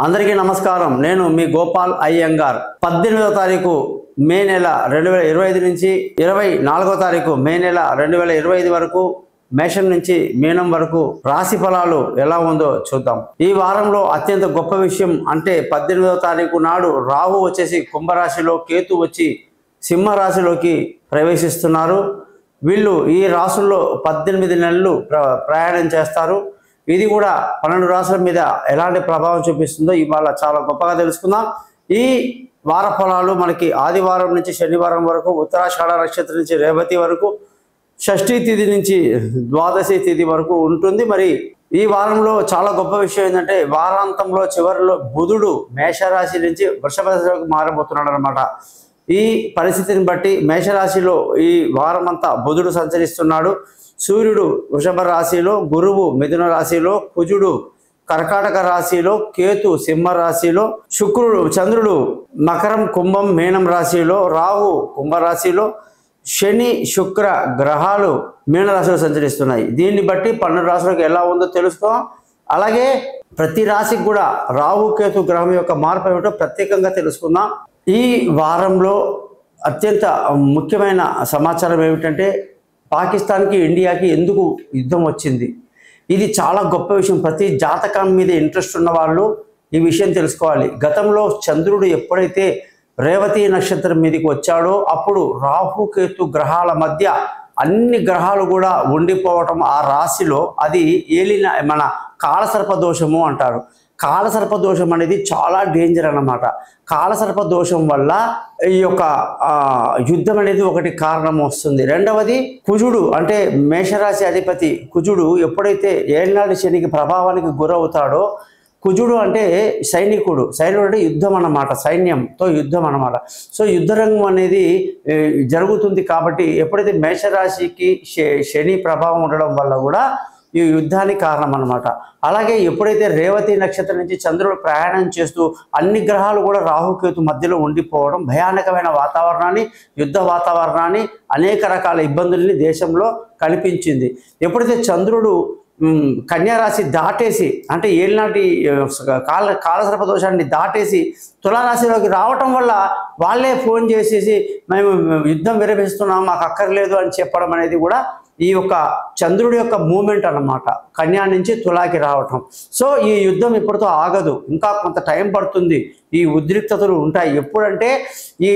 అందరికీ నమస్కారం. నేను మీ గోపాల్ అయ్యంగార్. 18వ తారీఖు మే నెల 2025 నుంచి 24వ తారీఖు మే నెల 2025 వరకు మేషం నుంచి మీనం వరకు రాశి ఫలాలు ఎలా ఉందో చూద్దాం. ఈ వారంలో అత్యంత గొప్ప విషయం అంటే 18వ తారీఖు నాడు రాహు వచ్చేసి కుంభరాశిలో, కేతు వచ్చి సింహరాశిలోకి ప్రవేశిస్తున్నారు. వీళ్ళు ఈ రాశుల్లో 18 నెలలు ప్రయాణం చేస్తారు. ఇది కూడా 12 రాశుల మీద ఎలాంటి ప్రభావం చూపిస్తుందో ఇవాళ చాలా గొప్పగా తెలుసుకుందాం. ఈ వార ఫలాలు మనకి ఆదివారం నుంచి శనివారం వరకు, ఉత్తరాషాఢ నక్షత్రం నుంచి రేవతి వరకు, షష్ఠీ తిథి నుంచి ద్వాదశి తిథి వరకు ఉంటుంది. మరి ఈ వారంలో చాలా గొప్ప విషయం ఏంటంటే వారాంతంలో చివరిలో బుధుడు మేషరాశి నుంచి వృషభ రాశిలోకి మారబోతున్నాడు అనమాట. ఈ పరిస్థితిని బట్టి మేషరాశిలో ఈ వారం అంతా బుధుడు సంచరిస్తున్నాడు. సూర్యుడు వృషభ రాశిలో, గురువు మిథున రాశిలో, కుజుడు కర్కాటక రాశిలో, కేతు సింహ రాశిలో, చంద్రుడు మకరం, కుంభం, మీనం రాశిలో, రాహు కుంభరాశిలో, శని శుక్ర గ్రహాలు మీనరాశిలో సంచరిస్తున్నాయి. దీన్ని బట్టి 12 రాశులకు ఎలా ఉందో తెలుసుకోం. అలాగే ప్రతి రాశికి కూడా రాహు కేతు గ్రహం యొక్క మార్పు ఏమిటో ప్రత్యేకంగా తెలుసుకుందాం. ఈ వారంలో అత్యంత ముఖ్యమైన సమాచారం ఏమిటంటే పాకిస్తాన్కి ఇండియాకి ఎందుకు యుద్ధం వచ్చింది. ఇది చాలా గొప్ప విషయం. ప్రతి జాతకం మీద ఇంట్రెస్ట్ ఉన్న వాళ్ళు ఈ విషయం తెలుసుకోవాలి. గతంలో చంద్రుడు ఎప్పుడైతే రేవతి నక్షత్రం మీదకి వచ్చాడో అప్పుడు రాహుకేతు గ్రహాల మధ్య అన్ని గ్రహాలు కూడా ఉండిపోవటం ఆ రాశిలో అది ఏలిన మన కాలసర్ప దోషము అంటారు. కాలసర్ప దోషం అనేది చాలా డేంజర్ అన్నమాట. కాలసర్ప దోషం వల్ల ఈ యొక్క యుద్ధం అనేది ఒకటి కారణం వస్తుంది. రెండవది కుజుడు అంటే మేషరాశి అధిపతి కుజుడు ఎప్పుడైతే ఏళ్ళనాటి శనికి ప్రభావానికి గురవుతాడో, కుజుడు అంటే సైనికుడు అంటే యుద్ధం అన్నమాట, సైన్యంతో యుద్ధం అన్నమాట. సో యుద్ధరంగం అనేది జరుగుతుంది. కాబట్టి ఎప్పుడైతే మేషరాశికి శని ప్రభావం ఉండడం వల్ల కూడా ఈ యుద్ధానికి కారణం అన్నమాట. అలాగే ఎప్పుడైతే రేవతి నక్షత్రం నుంచి చంద్రుడు ప్రయాణం చేస్తూ అన్ని గ్రహాలు కూడా రాహుకేతు మధ్యలో ఉండిపోవడం భయానకమైన వాతావరణాన్ని, యుద్ధ వాతావరణాన్ని, అనేక రకాల ఇబ్బందుల్ని దేశంలో కల్పించింది. ఎప్పుడైతే చంద్రుడు కన్యారాశి దాటేసి అంటే ఏళ్ళనాటి కాలసర్ప దోషాన్ని దాటేసి తులారాశిలోకి రావటం వల్ల వాళ్ళే ఫోన్ చేసేసి మేము యుద్ధం విరమిస్తున్నాం, మాకు అక్కర్లేదు అని చెప్పడం అనేది కూడా ఈ యొక్క చంద్రుడి యొక్క మూమెంట్ అన్నమాట, కన్యా నుంచి తులాకి రావటం. సో ఈ యుద్ధం ఇప్పటితో ఆగదు, ఇంకా కొంత టైం పడుతుంది. ఈ ఉద్రిక్తతలు ఉంటాయి. ఎప్పుడంటే ఈ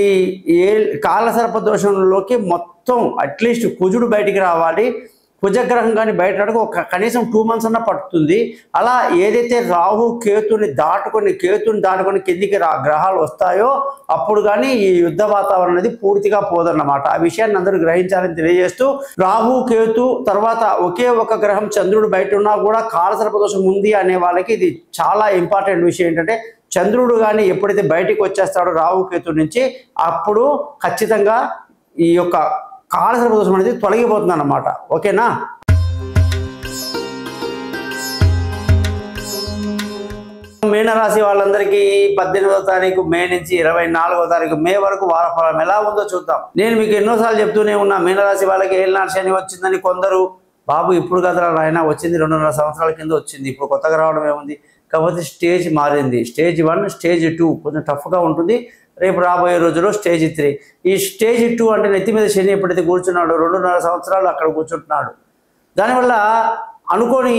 కాలసర్ప దోషంలోకి మొత్తం అట్లీస్ట్ కుజుడు బయటికి రావాలి, కుజగ్రహం కానీ బయటకు కనీసం 2 months అన్న పడుతుంది. అలా ఏదైతే రాహు కేతుని దాటుకొని కిందికి గ్రహాలు వస్తాయో అప్పుడు కానీ ఈ యుద్ధ వాతావరణం అనేది పూర్తిగా పోదన్నమాట. ఆ విషయాన్ని అందరూ గ్రహించాలని తెలియజేస్తూ, రాహు కేతు తర్వాత ఒకే ఒక గ్రహం చంద్రుడు బయట ఉన్నా కూడా కాలసర్ప దోషం ఉంది అనే వాళ్ళకి ఇది చాలా ఇంపార్టెంట్ విషయం. ఏంటంటే చంద్రుడు కానీ ఎప్పుడైతే బయటికి వచ్చేస్తాడో రాహు కేతు నుంచి అప్పుడు ఖచ్చితంగా ఈ యొక్క కాలసర్ప దోషం అనేది తొలగిపోతుంది అన్నమాట. ఓకేనా? మీనరాశి వాళ్ళందరికీ 18వ తారీఖు మే నుంచి 24వ తారీఖు మే వరకు వారఫలం ఎలా ఉందో చూద్దాం. నేను మీకు ఎన్నోసార్లు చెప్తూనే ఉన్నా, మీనరాశి వాళ్ళకి ఏలినాటి శని వచ్చిందని. కొందరు బాబు ఇప్పుడు కదా ఆయన వచ్చింది 2.5 సంవత్సరాల కింద వచ్చింది, ఇప్పుడు కొత్తగా రావడం ఏముంది. కాకపోతే స్టేజ్ మారింది. స్టేజ్ 1 స్టేజ్ 2 కొంచెం టఫ్గా ఉంటుంది. రేపు రాబోయే రోజుల్లో స్టేజ్ 3. ఈ స్టేజ్ 2 అంటే నెత్తి మీద శని ఎప్పుడైతే కూర్చున్నాడో 2.5 సంవత్సరాలు అక్కడ కూర్చుంటున్నాడు. దానివల్ల అనుకోని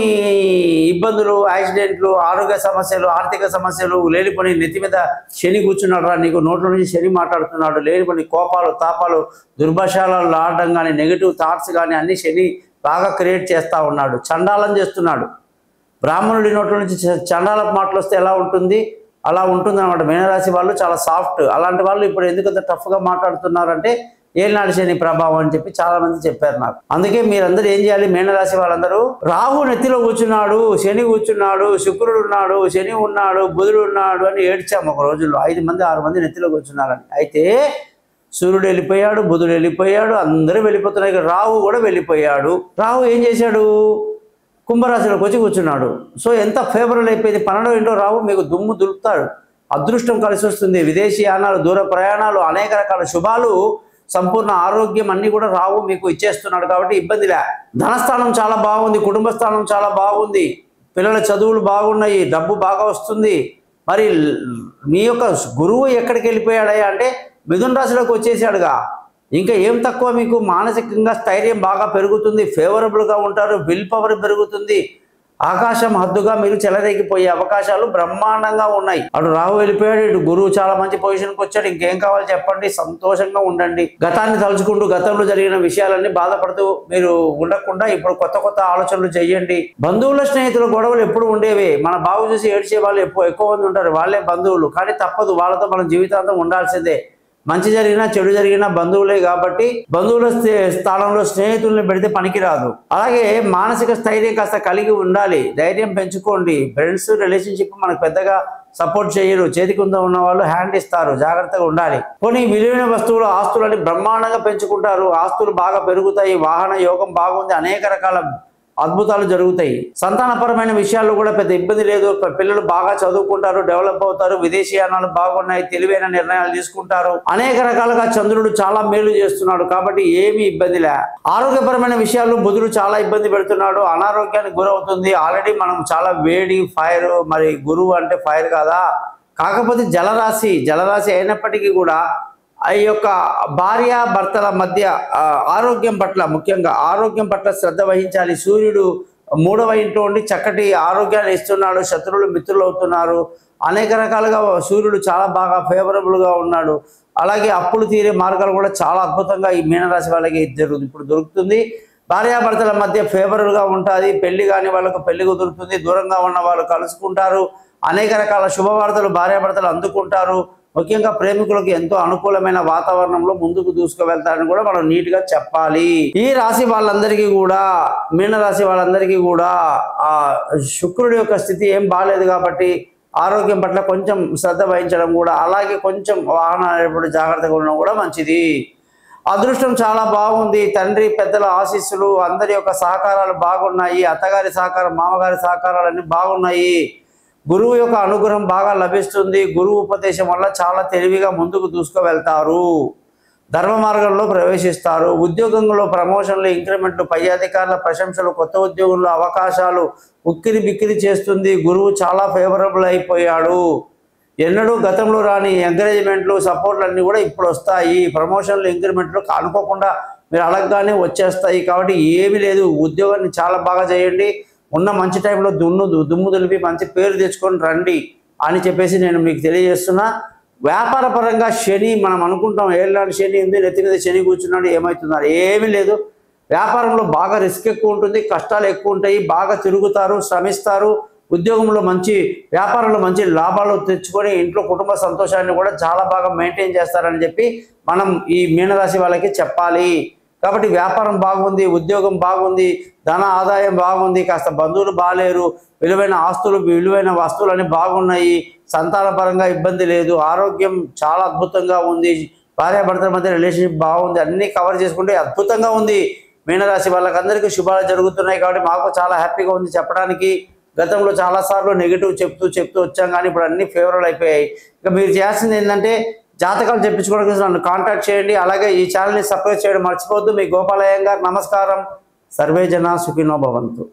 ఇబ్బందులు, యాక్సిడెంట్లు, ఆరోగ్య సమస్యలు, ఆర్థిక సమస్యలు, లేనిపోని నెత్తి మీద శని కూర్చున్నాడు రా నీకు, నోట్ల నుంచి శని మాట్లాడుతున్నాడు, లేనిపోని కోపాలు, తాపాలు, దుర్భాషాలు ఆడడం కానీ, నెగిటివ్ థాట్స్ కానీ అన్ని శని బాగా క్రియేట్ చేస్తూ ఉన్నాడు, చండాలం చేస్తున్నాడు. బ్రాహ్మణుడి నోట్ల నుంచి చండాలపు మాటలు వస్తే ఎలా ఉంటుంది, అలా ఉంటుంది అనమాట. మీనరాశి వాళ్ళు చాలా సాఫ్ట్. అలాంటి వాళ్ళు ఇప్పుడు ఎందుకంత టఫ్గా మాట్లాడుతున్నారంటే ఏలినాటి శని ప్రభావం అని చెప్పి చాలా మంది చెప్పారు నాకు. అందుకే మీరందరూ ఏం చేయాలి, మీనరాశి వాళ్ళందరూ రాహు నెత్తిలో కూర్చున్నాడు, శని కూర్చున్నాడు, శుక్రుడు ఉన్నాడు, శని ఉన్నాడు, బుధుడు ఉన్నాడు అని ఏడ్చాము ఒక రోజుల్లో. 5 మంది 6 మంది నెత్తిలో కూర్చున్నారని. అయితే సూర్యుడు వెళ్ళిపోయాడు, బుధుడు వెళ్ళిపోయాడు, అందరూ వెళ్ళిపోతున్నారు. రాహు కూడా వెళ్ళిపోయాడు. రాహు ఏం చేశాడు, కుంభరాశిలోకి వచ్చి కూర్చున్నాడు. సో ఎంత ఫేవరబుల్ అయిపోయింది. 12వ రాహు మీకు దుమ్ము దులుపుతాడు, అదృష్టం కలిసి వస్తుంది, విదేశీయానాలు, దూర ప్రయాణాలు, అనేక రకాల శుభాలు, సంపూర్ణ ఆరోగ్యం అన్నీ కూడా రాహు మీకు ఇచ్చేస్తున్నాడు. కాబట్టి ఇబ్బందిలే. ధనస్థానం చాలా బాగుంది, కుటుంబ స్థానం చాలా బాగుంది, పిల్లల చదువులు బాగున్నాయి, డబ్బు బాగా వస్తుంది, మరి నీ యొక్క గురువు ఎక్కడికి వెళ్ళిపోయాడయ్యా అంటే మిథున రాశిలోకి వచ్చేసాడుగా. ఇంకా ఏం తక్కువ, మీకు మానసికంగా స్థైర్యం బాగా పెరుగుతుంది, ఫేవరబుల్గా ఉంటారు, విల్ పవర్ పెరుగుతుంది, ఆకాశం హద్దుగా మీరు చెలరేగిపోయే అవకాశాలు బ్రహ్మాండంగా ఉన్నాయి. అటు రాహు వెళ్ళిపోయాడు, ఇటు గురువు చాలా మంచి పొజిషన్కి వచ్చాడు. ఇంకేం కావాలి చెప్పండి, సంతోషంగా ఉండండి. గతాన్ని తలుచుకుంటూ గతంలో జరిగిన విషయాలన్నీ బాధపడుతూ మీరు ఉండకుండా ఇప్పుడు కొత్త కొత్త ఆలోచనలు చేయండి. బంధువుల స్నేహితుల గొడవలు ఎప్పుడు ఉండేవే, మన బాగు చూసి ఏడ్చే వాళ్ళు ఎక్కువ మంది ఉంటారు, వాళ్ళే బంధువులు. కానీ తప్పదు, వాళ్ళతో మనం జీవితాంతం ఉండాల్సిందే. మంచి జరిగినా చెడు జరిగినా బంధువులే కాబట్టి బంధువుల స్థానంలో స్నేహితుల్ని పెడితే పనికిరాదు. అలాగే మానసిక స్థైర్యం కాస్త కలిగి ఉండాలి, ధైర్యం పెంచుకోండి. ఫ్రెండ్స్ రిలేషన్షిప్ మనకు పెద్దగా సపోర్ట్ చేయరు, చేతికి ఉన్న వాళ్ళు హ్యాండ్ ఇస్తారు, జాగ్రత్తగా ఉండాలి. కొన్ని విలువైన వస్తువులు ఆస్తులని బ్రహ్మాండంగా పెంచుకుంటారు, ఆస్తులు బాగా పెరుగుతాయి, వాహన యోగం బాగుంది, అనేక రకాల అద్భుతాలు జరుగుతాయి. సంతానపరమైన విషయాల్లో కూడా పెద్ద ఇబ్బంది లేదు, పిల్లలు బాగా చదువుకుంటారు, డెవలప్ అవుతారు, విదేశీయానాలు బాగున్నాయి, తెలివైన నిర్ణయాలు తీసుకుంటారు. అనేక రకాలుగా చంద్రుడు చాలా మేలు చేస్తున్నాడు కాబట్టి ఏమీ ఇబ్బంది లే. ఆరోగ్యపరమైన విషయాల్లో బుధుడు చాలా ఇబ్బంది పెడుతున్నాడు, అనారోగ్యానికి గురవుతుంది. ఆల్రెడీ మనం చాలా వేడి, ఫైర్, మరి గురువు అంటే ఫైర్ కాదా, కాకపోతే జలరాశి అయినప్పటికీ కూడా ఈ యొక్క భార్య భర్తల మధ్య ఆరోగ్యం పట్ల, ముఖ్యంగా ఆరోగ్యం పట్ల శ్రద్ధ వహించాలి. సూర్యుడు 3వ ఇంట్లో ఉండి చక్కటి ఆరోగ్యాన్ని ఇస్తున్నాడు, శత్రువులు మిత్రులు అవుతున్నారు, అనేక రకాలుగా సూర్యుడు చాలా బాగా ఫేవరబుల్గా ఉన్నాడు. అలాగే అప్పులు తీరే మార్గాలు కూడా చాలా అద్భుతంగా ఈ మీనరాశి వాళ్ళకి ఇప్పుడు దొరుకుతుంది. భార్యాభర్తల మధ్య ఫేవరబుల్గా ఉంటుంది, పెళ్లి కాని వాళ్ళకు పెళ్లి కుదురుతుంది, దూరంగా ఉన్న వాళ్ళు కలుసుకుంటారు, అనేక రకాల శుభవార్తలు భార్యాభర్తలు అందుకుంటారు. ముఖ్యంగా ప్రేమికులకు ఎంతో అనుకూలమైన వాతావరణంలో ముందుకు దూసుకువెళ్తారని కూడా మనం నీట్గా చెప్పాలి. ఈ రాశి వాళ్ళందరికీ కూడా, మీనరాశి వాళ్ళందరికీ కూడా శుక్రుడి యొక్క స్థితి ఏం బాగాలేదు కాబట్టి ఆరోగ్యం పట్ల కొంచెం శ్రద్ధ వహించడం కూడా, అలాగే కొంచెం వాహనాలు జాగ్రత్తగా ఉండడం కూడా మంచిది. అదృష్టం చాలా బాగుంది, తండ్రి పెద్దల ఆశీస్సులు, అందరి యొక్క సహకారాలు బాగున్నాయి, అత్తగారి సహకారం, మామగారి సహకారాలు అన్నీ బాగున్నాయి. గురువు యొక్క అనుగ్రహం బాగా లభిస్తుంది, గురువు ఉపదేశం వల్ల చాలా తెలివిగా ముందుకు దూసుకువెళ్తారు, ధర్మ మార్గంలో ప్రవేశిస్తారు. ఉద్యోగంలో ప్రమోషన్లు, ఇంక్రిమెంట్లు, పై అధికారుల ప్రశంసలు, కొత్త ఉద్యోగంలో అవకాశాలు ఉక్కిరి బిక్కిరి చేస్తుంది. గురువు చాలా ఫేవరబుల్ అయిపోయాడు, ఎన్నడూ గతంలో రాని ఎంకరేజ్మెంట్లు, సపోర్ట్లు అన్నీ కూడా ఇప్పుడు వస్తాయి. ప్రమోషన్లు, ఇంక్రిమెంట్లు అనుకోకుండా మీరు అడగగానే వచ్చేస్తాయి కాబట్టి ఏమీ లేదు. ఉద్యోగాన్ని చాలా బాగా చేయండి, ఉన్న మంచి టైంలో దుమ్ము దులిపి మంచి పేరు తెచ్చుకొని రండి అని చెప్పేసి నేను మీకు తెలియజేస్తున్నా. వ్యాపార పరంగా శని, మనం అనుకుంటాం ఏళ్ళనాడు శని ఉంది, నెత్తి మీద శని కూర్చున్నాడు, ఏమవుతున్నారు, ఏమీ లేదు. వ్యాపారంలో బాగా రిస్క్ ఎక్కువ ఉంటుంది, కష్టాలు ఎక్కువ ఉంటాయి, బాగా తిరుగుతారు, శ్రమిస్తారు. ఉద్యోగంలో వ్యాపారంలో మంచి లాభాలు తెచ్చుకొని ఇంట్లో కుటుంబ సంతోషాన్ని కూడా చాలా బాగా మెయింటైన్ చేస్తారని చెప్పి మనం ఈ మీనరాశి వాళ్ళకి చెప్పాలి. కాబట్టి వ్యాపారం బాగుంది, ఉద్యోగం బాగుంది, ధన ఆదాయం బాగుంది, కాస్త బంధువులు బాగాలేరు, విలువైన ఆస్తులు, విలువైన వస్తువులు అన్నీ బాగున్నాయి, సంతానపరంగా ఇబ్బంది లేదు, ఆరోగ్యం చాలా అద్భుతంగా ఉంది, భార్యాభర్తల మధ్య రిలేషన్షిప్ బాగుంది, అన్నీ కవర్ చేసుకుంటే అద్భుతంగా ఉంది. మీనరాశి వాళ్ళకందరికీ శుభాలు జరుగుతున్నాయి కాబట్టి మాకు చాలా హ్యాపీగా ఉంది చెప్పడానికి. గతంలో చాలాసార్లు నెగిటివ్ చెప్తూ వచ్చాం, కానీ ఇప్పుడు అన్నీ ఫేవరబుల్ అయిపోయాయి. ఇక మీరు చేయాల్సింది ఏంటంటే జాతకాలు చెప్పించుకోవడం కోసం నన్ను కాంటాక్ట్ చేయండి. అలాగే ఈ ఛానల్ని సబ్స్క్రైబ్ చేయడం మర్చిపోవద్దు. మీ గోపాల్ అయ్యంగార్. నమస్కారం. సర్వే జనా సుఖినో భవంతు.